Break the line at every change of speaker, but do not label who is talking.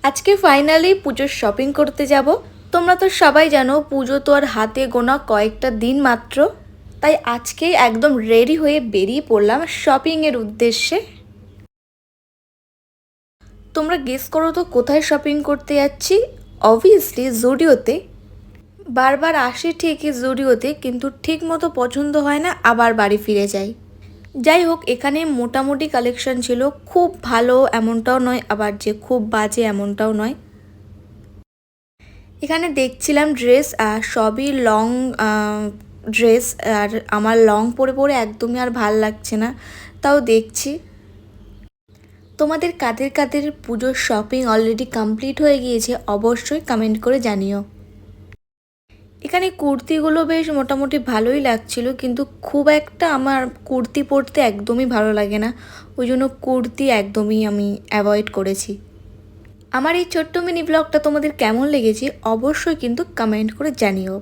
আজকে ফাইনালি পুজোর শপিং করতে যাব। তোমরা তো সবাই জানো পুজো তো আর হাতে গোনা কয়েকটা দিন মাত্র, তাই আজকেই একদম রেডি হয়ে বেরিয়ে পড়লাম শপিংয়ের উদ্দেশ্যে। তোমরা গেস করো তো কোথায় শপিং করতে যাচ্ছি? অবভিয়াসলি জুডিওতে। বারবার আসি ঠিকই জুডিওতে, কিন্তু ঠিক মতো পছন্দ হয় না, আবার বাড়ি ফিরে যাই। যাই হোক, এখানে মোটামুটি কালেকশন ছিল, খুব ভালো এমনটাও নয়, আবার যে খুব বাজে এমনটাও নয়। এখানে দেখছিলাম ড্রেস, আর সবই লং ড্রেস, আর আমার লং পরে পরে একদমই আর ভাল লাগছে না, তাও দেখছি। তোমাদের কাদের কাদের পুজোর শপিং অলরেডি কমপ্লিট হয়ে গিয়েছে অবশ্যই কমেন্ট করে জানিও। এখানে কুর্তিগুলো বেশ মোটামুটি ভালোই লাগছিল, কিন্তু খুব একটা আমার কুর্তি পরতে একদমই ভালো লাগে না, ওই জন্য কুর্তি একদমই আমি অ্যাভয়েড করেছি। আমার এই ছোট্ট মিনি ব্লগটা তোমাদের কেমন লেগেছে অবশ্যই কিন্তু কমেন্ট করে জানিও।